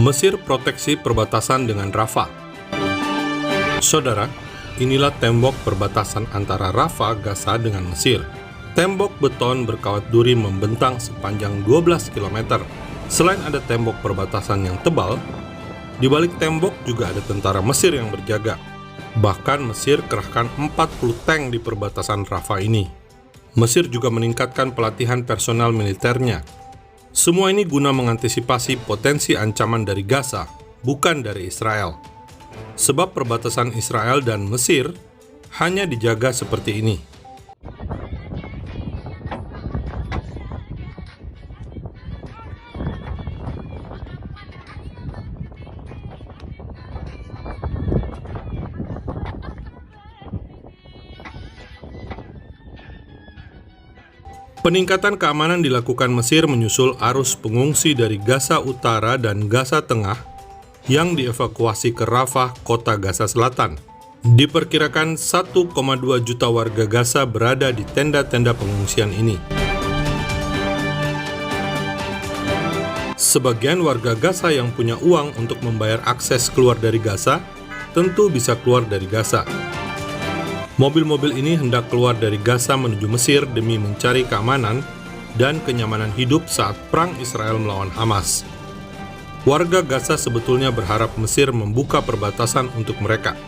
Mesir proteksi perbatasan dengan Rafah. Saudara, inilah tembok perbatasan antara Rafah, Gaza dengan Mesir. Tembok beton berkawat duri membentang sepanjang 12 km. Selain ada tembok perbatasan yang tebal, di balik tembok juga ada tentara Mesir yang berjaga. Bahkan Mesir kerahkan 40 tank di perbatasan Rafah ini. Mesir juga meningkatkan pelatihan personal militernya. Semua ini guna mengantisipasi potensi ancaman dari Gaza, bukan dari Israel. Sebab perbatasan Israel dan Mesir hanya dijaga seperti ini. Peningkatan keamanan dilakukan Mesir menyusul arus pengungsi dari Gaza Utara dan Gaza Tengah yang dievakuasi ke Rafah, kota Gaza Selatan. Diperkirakan 1,2 juta warga Gaza berada di tenda-tenda pengungsian ini. Sebagian warga Gaza yang punya uang untuk membayar akses keluar dari Gaza tentu bisa keluar dari Gaza. Mobil-mobil ini hendak keluar dari Gaza menuju Mesir demi mencari keamanan dan kenyamanan hidup saat perang Israel melawan Hamas. Warga Gaza sebetulnya berharap Mesir membuka perbatasan untuk mereka.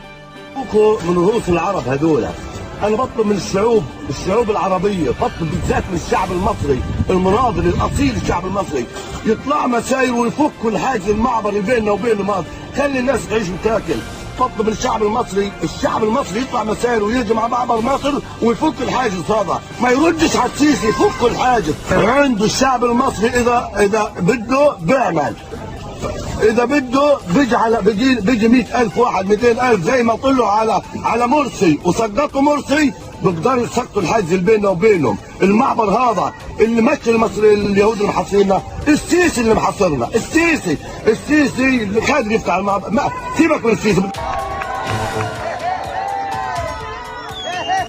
أنا بطلب من الشعوب العربية، بطلب بالذات من الشعب المصري، المناضل الأصيل الشعب المصري، يطلع مساير ويفكوا الحاجز المعبري بيننا وبين مصر، خلي الناس تعيش وتاكل. بطلب الشعب المصري يطلع مساير ويجي مع معبر مصر ويفك الحاجز هذا، ما يردش على السيسي، يفك الحاجز. عنده الشعب المصري إذا بده بيعمل. إذا بده بيجي 100,000 واحد 200,000 زي ما طلعوا على مرسي وسقطوا مرسي، بيقدروا يسقطوا الحاجز اللي بيننا وبينهم. المعبر هذا اللي مشي المصري اليهود اللي محاصرنا، السيسي اللي محاصرنا، السيسي اللي قادر يفتح المعبر. سيبك من السيسي.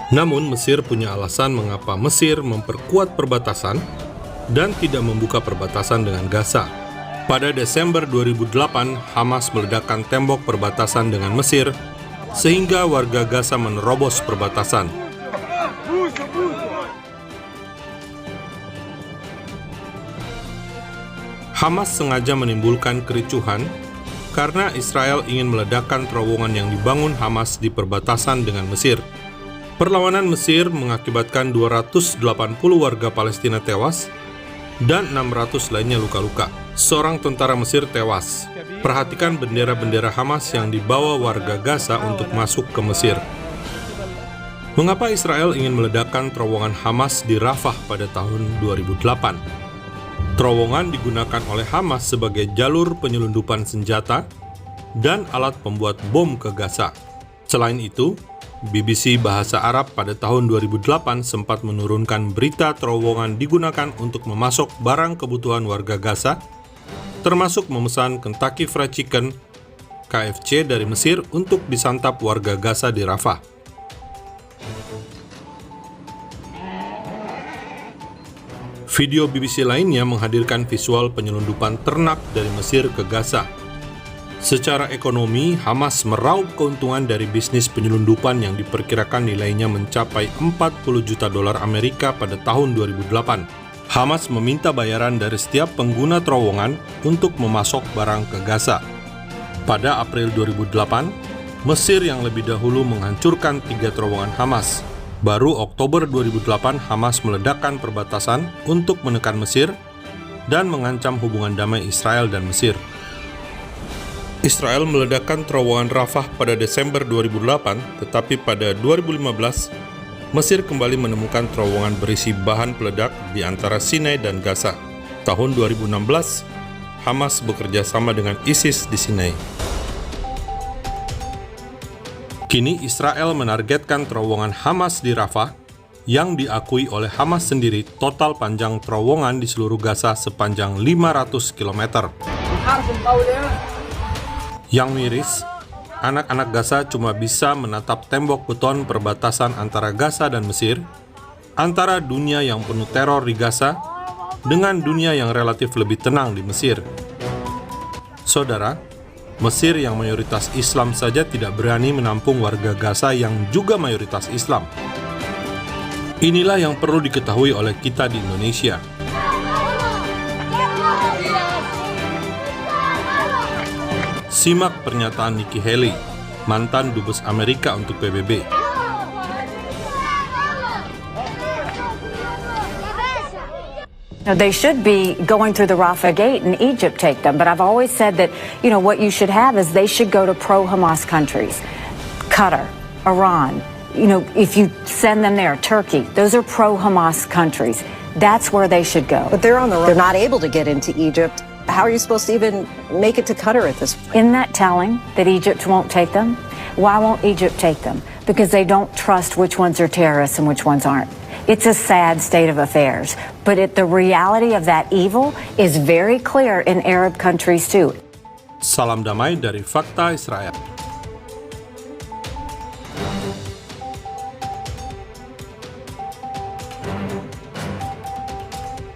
Namun Mesir punya alasan mengapa Mesir memperkuat perbatasan dan tidak membuka perbatasan dengan Gaza. Pada Desember 2008, Hamas meledakkan tembok perbatasan dengan Mesir, sehingga warga Gaza menerobos perbatasan. Hamas sengaja menimbulkan kericuhan karena Israel ingin meledakkan terowongan yang dibangun Hamas di perbatasan dengan Mesir. Perlawanan Mesir mengakibatkan 280 warga Palestina tewas dan 600 lainnya luka-luka. Seorang tentara Mesir tewas. Perhatikan bendera-bendera Hamas yang dibawa warga Gaza untuk masuk ke Mesir. Mengapa Israel ingin meledakkan terowongan Hamas di Rafah pada tahun 2008? Terowongan digunakan oleh Hamas sebagai jalur penyelundupan senjata dan alat pembuat bom ke Gaza. Selain itu, BBC Bahasa Arab pada tahun 2008 sempat menurunkan berita terowongan digunakan untuk memasok barang kebutuhan warga Gaza, termasuk memesan Kentucky Fried Chicken, KFC dari Mesir untuk disantap warga Gaza di Rafah. Video BBC lainnya menghadirkan visual penyelundupan ternak dari Mesir ke Gaza. Secara ekonomi, Hamas meraup keuntungan dari bisnis penyelundupan yang diperkirakan nilainya mencapai 40 juta dolar Amerika pada tahun 2008. Hamas meminta bayaran dari setiap pengguna terowongan untuk memasok barang ke Gaza. Pada April 2008, Mesir yang lebih dahulu menghancurkan 3 terowongan Hamas. Baru Oktober 2008, Hamas meledakkan perbatasan untuk menekan Mesir dan mengancam hubungan damai Israel dan Mesir. Israel meledakkan terowongan Rafah pada Desember 2008, tetapi pada 2015, Mesir kembali menemukan terowongan berisi bahan peledak di antara Sinai dan Gaza. Tahun 2016, Hamas bekerja sama dengan ISIS di Sinai. Kini Israel menargetkan terowongan Hamas di Rafah, yang diakui oleh Hamas sendiri total panjang terowongan di seluruh Gaza sepanjang 500 km. Yang miris, anak-anak Gaza cuma bisa menatap tembok beton perbatasan antara Gaza dan Mesir, antara dunia yang penuh teror di Gaza dengan dunia yang relatif lebih tenang di Mesir. Saudara, Mesir yang mayoritas Islam saja tidak berani menampung warga Gaza yang juga mayoritas Islam. Inilah yang perlu diketahui oleh kita di Indonesia. Simak pernyataan Nikki Haley, mantan dubes Amerika untuk PBB. They should be going through the Rafah Gate and Egypt take them. But I've always said that, what you should have is they should go to pro-Hamas countries. Qatar, Iran, if you send them there, Turkey, those are pro-Hamas countries. That's where they should go. But they're on the road. They're not able to get into Egypt. How are you supposed to even make it to Qatar at this point? Isn't that telling that Egypt won't take them? Why won't Egypt take them? Because they don't trust which ones are terrorists and which ones aren't. It's a sad state of affairs, but the reality of that evil is very clear in Arab countries too. Salam damai dari Fakta Israel.